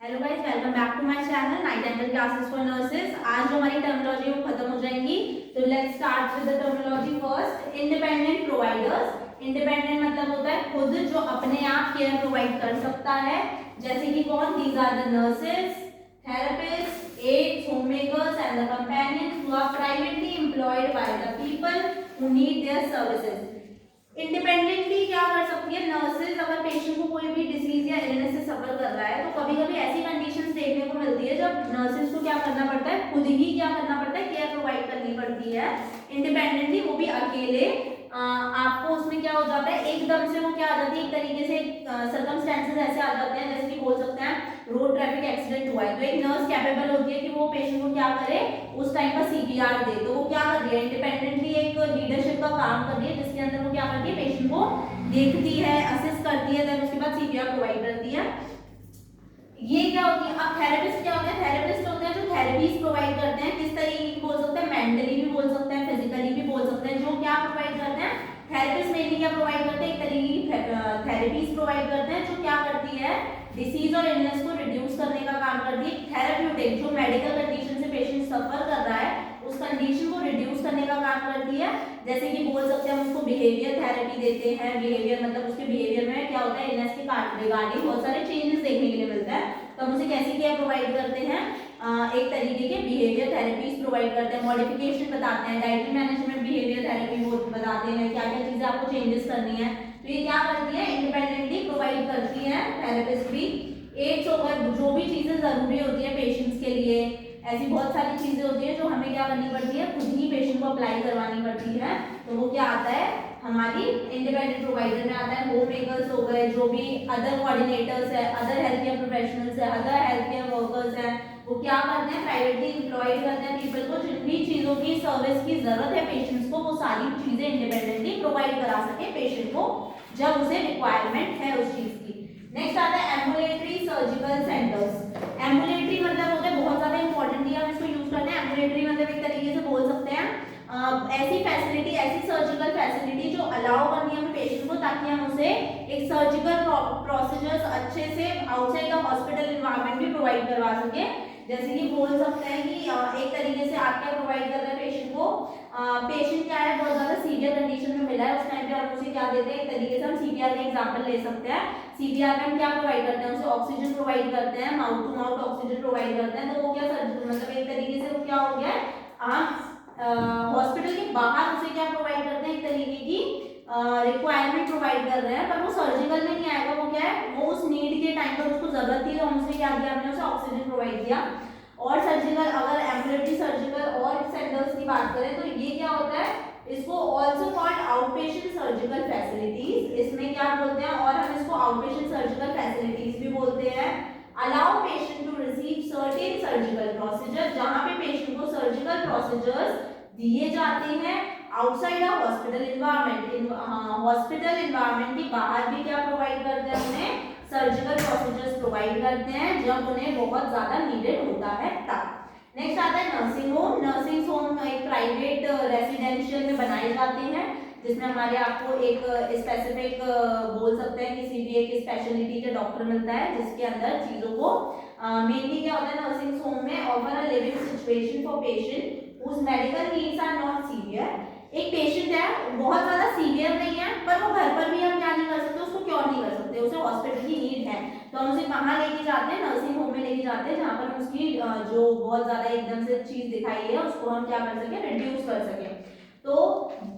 Hello guys, welcome back to my channel Nightingale classes for nurses. आज जो हमारी terminology वो खत्म हो जाएंगी, तो let's start with the terminology. First, independent providers. Independent मतलब होता है खुद, जो अपने आप केयर प्रोवाइड कर सकता है। जैसे कि कौन? These are the nurses, therapists, aides, home makers and the companions who are privately employed by the people who need their services. Independently क्या कर सकती है नर्सेज? अगर पेशेंट को कोई भी डिसीज या इलनेस से सफर कर रहा है तो कभी कभी ऐसी कंडीशंस देखने को मिलती है जब नर्सेज को क्या करना पड़ता है, खुद ही क्या करना पड़ता है, केयर प्रोवाइड करनी पड़ती है इंडिपेंडेंटली, वो भी अकेले। आपको उसमें क्या हो जाता है, एकदम से वो क्या आ जाती है, एक तरीके से सर्कमस्टेंसेस ऐसे आ जाते हैं, जैसे कि बोल सकते हैं रोड ट्रैफिक एक्सीडेंट हुआ है तो एक नर्स कैपेबल होती है कि वो पेशेंट को क्या करे, उस टाइम पर सीपीआर दे। तो वो क्या कर रही है, इंडिपेंडेंटली एक लीडरशिप का काम कर रही है, जिसके अंदर वो क्या करती है, पेशेंट को देखती है, असिस्ट करती है, देन उसके बाद सीपीआर प्रोवाइड करती है। ये क्या होती है? अब थेरेपिस्ट क्या होते हैं? थेरेपिस्ट होते हैं जो थेरेपीज प्रोवाइड करते हैं। किस तरीके की बोल सकते हैं? मेंटली भी बोल सकते हैं, फिजिकली भी बोल सकते हैं। जो क्या प्रोवाइड करते हैं? थेरेपिस्ट मेनली क्या प्रोवाइड करते हैं, एक तरीके की थेरेपीज प्रोवाइड करते हैं जो क्या करती है, डिसीज और इलनेस को रिड्यूस करने का काम करती है। थेरेप्यूटिक, जो मेडिकल कंडीशन से पेशेंट सफर कर रहा है उस कंडीशन को रिड्यूस करने का काम करती है। जैसे कि बोल सकते हैं हम उसको बिहेवियर थेरेपी देते हैं। बिहेवियर मतलब उसके बिहेवियर में क्या होता है, इलनेस के रिगार्डिंग बहुत सारे चेंजेस देखने के लिए मिलता है, तो हम उसे कैसी केयर प्रोवाइड करते हैं, एक तरीके के बिहेवियर थेरेपीज प्रोवाइड करते हैं। मॉडिफिकेशन बताते हैं, डाइटरी मैनेजमेंट, बिहेवियर थेरेपी वो बताते हैं क्या क्या चीजें आपको चेंजेस करनी है। तो ये क्या करती है, इंडिपेंडेंटली प्रोवाइड करती है थेरेपिस्ट भी। एड्स होकर जो भी चीजें जरूरी होती है पेशेंट्स के लिए, ऐसी बहुत सारी चीजें होती है जो हमें क्या करनी पड़ती है, खुद ही पेशेंट को अप्लाई करवानी पड़ती है। तो वो क्या आता है, हमारी इंडिपेंडेंट प्रोवाइडर में आता है। होम मेकर्स हो गए, जो भी अदर कोऑर्डिनेटर्स है, अदर हेल्थ केयर प्रोफेशनल्स है, अदर हेल्थ केयर वर्कर्स हैं, वो क्या करते हैं, प्राइवेटली एम्प्लॉयड करते हैं पीपल को, जिन भी चीजों की सर्विस की जरूरत है पेशेंट्स को, वो सारी चीजें इंडिपेंडेंटली प्रोवाइड करा सके पेशेंट को जब उसे रिक्वायरमेंट है उस चीज की। नेक्स्ट आता है एम्बुलेटरी सर्जिकल सेंटर्स। एम्बुलेटरी मतलब होता है बहुत ज्यादा इंपॉर्टेंट, हम इसको यूज करते हैं। एम्बुलेटरी मतलब एक तरीके से बोल सकते हैं ऐसी फैसिलिटी, ऐसी सर्जिकल फैसिलिटी जो अलाउ करनी है हमें पेशेंट को, ताकि हम उसे एक सर्जिकल प्रोसीजर्स अच्छे से आउटसाइड द हॉस्पिटल एनवायरनमेंट भी प्रोवाइड करवा सके। जैसे कि बोल सकते हैं कि एक तरीके से आप क्या प्रोवाइड कर रहे हैं पेशेंट को, पेशेंट क्या है, बहुत ज्यादा सीवियर कंडीशन में मिला है, उस टाइम पे हम उसे क्या देते हैं, एक तरीके से हम सीपीआर का एग्जांपल ले सकते हैं। सीपीआर में हम क्या प्रोवाइड करते हैं, उसे ऑक्सीजन प्रोवाइड करते हैं, mouth to mouth oxygen provide करते हैं। तो वो क्या मतलब एक तरीके से वो क्या हो गया, आप हॉस्पिटल के बाहर उसे क्या प्रोवाइड करते हैं, एक तरीके की रिक्वायरमेंट प्रोवाइड कर रहे हैं, पर वो सर्जिकल में नहीं आएगा। वो क्या है, वो उस नीड के टाइम पर उसको जरूरत थी तो हम उसे क्या दिया, हमने उसे ऑक्सीजन प्रोवाइड किया। और सर्जिकल, अगर एम्बुलेटरी सर्जिकल और सेंटर्स की बात करें तो ये क्या होता है, इसको also called out patient surgical facilities, इसमें क्या बोलते हैं, और हम इसको आउट पेशेंट सर्जिकल फैसिलिटीज भी बोलते हैं। Allow patient to receive certain surgical procedure, जहां पे पेशेंट को सर्जिकल प्रोसीजर्स दिए जाते हैं outside a hospital environment. Hospital environment के बाहर भी क्या प्रोवाइड करते हैं, उन्हें सर्जिकल प्रोसीजर्स प्रोवाइड करते हैं जब उन्हें बहुत ज्यादा नीडेड होता है तब। नेक्स्ट आता है नर्सिंग होम। नर्सिंग होम एक प्राइवेट रेसिडेंशियल में बनाए जाते हैं, जिसमें हमारे आपको एक स्पेसिफिक बोल सकते हैं किसी भी एक स्पेशलिटी का डॉक्टर मिलता है, जिसके अंदर चीजों को मेनली क्या होता है, नर्सिंग होम में offer a living situation for patient whose medical needs are not severe। एक पेशेंट है बहुत ज्यादा सीवियर नहीं है, पर वो घर पर भी हम क्या नहीं कर सकते, उसको क्योर नहीं कर सकते, उसे हॉस्पिटल की नीड है, तो हम उसे कहाँ लेके जाते हैं, नर्सिंग होम में लेके जाते हैं, जहाँ पर उसकी जो बहुत ज्यादा एकदम से चीज दिखाई है उसको हम क्या कर सके, रिड्यूस कर सके। तो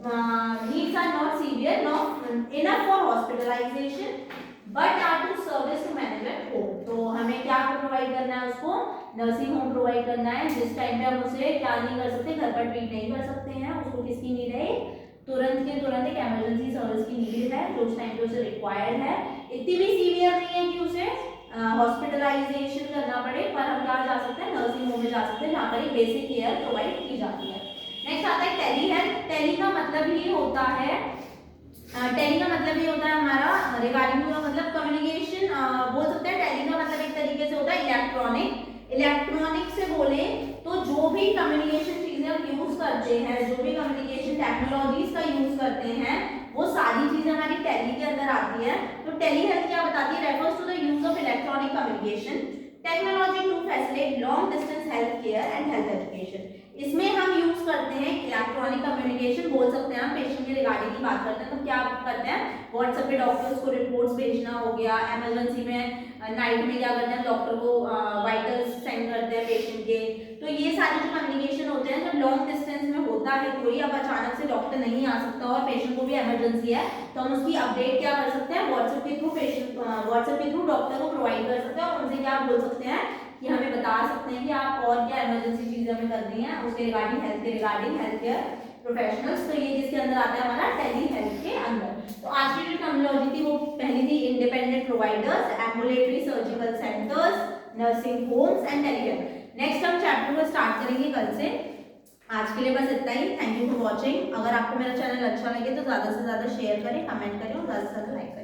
needs are not severe, not enough for hospitalisation but are to service to manage at home. तो हमें क्या प्रोवाइड करना है, उसको नर्सिंग होम प्रोवाइड करना है, जिस टाइम पे हम उसे क्या नहीं कर सकते, घर पर ट्रीट नहीं कर सकते हैं। उसको किसकी नीड है, तुरंत के तुरंत एक इमरजेंसी सर्विस की नीड है, जो उस टाइम पे उसे रिक्वायर्ड है। इतनी भी सीवियर नहीं है कि उसे हॉस्पिटलाइजेशन करना पड़े, पर हम कहाँ जा सकते हैं, नर्सिंग होम में जा सकते हैं, जहाँ पर एक बेसिक केयर प्रोवाइड की जाती है। नेक्स्ट आता है टेली हेल्थ। टेली का मतलब ही होता है, टेली का मतलब ये होता है हमारा रिगार्डिंग का मतलब कम्युनिकेशन, बोल सकते हैं। टेली का मतलब एक तरीके से होता है इलेक्ट्रॉनिक। इलेक्ट्रॉनिक से बोले तो जो भी कम्युनिकेशन चीजें हम यूज करते हैं, जो भी कम्युनिकेशन टेक्नोलॉजीज का यूज करते हैं, वो सारी चीजें हमारी टेली के अंदर आती है। तो टेली हेल्थ क्या बताती है? Refers to the use of electronic communication technology to facilitate long distance health care and health education. इसमें हम यूज करते हैं इलेक्ट्रॉनिक कम्युनिकेशन, बोल सकते हैं हम पेशेंट के रिगार्डिंग की बात करते हैं तो क्या करते हैं, व्हाट्सएप पे डॉक्टर्स को रिपोर्ट्स भेजना हो गया, इमरजेंसी में नाइट में क्या करते हैं डॉक्टर को वाइटल्स सेंड करते हैं पेशेंट के। तो ये सारे जो कम्युनिकेशन होते हैं जब लॉन्ग डिस्टेंस में होता है कोई, अब अचानक से डॉक्टर नहीं आ सकता और पेशेंट को भी इमरजेंसी है तो हम उसकी अपडेट क्या कर सकते हैं, व्हाट्सएप के थ्रू व्हाट्सएप के थ्रू डॉक्टर को प्रोवाइड कर सकते हैं और उनसे क्या बोल सकते हैं कि हमें बता सकते हैं कि आप और क्या इमरजेंसी चीजें हमें करनी है उसके रिगार्डिंग, हेल्थ के रिगार्डिंग, हेल्थ केयर प्रोफेशनल्स। तो ये किसके अंदर आता है हमारा टेली हेल्थ के अंदर। तो आज की जो टर्मिनोलॉजी थी वो पहली थी independent providers, ambulatory surgical centres, nursing homes and telehealth. Next हम चैप्टर को स्टार्ट करेंगे कल से। आज के लिए बस इतना ही। Thank you for watching. अगर आपको मेरा चैनल अच्छा लगे तो ज़्यादा से ज़्यादा शेयर करें, कमेंट करें और ज़्यादा से ज़्यादा लाइक करें।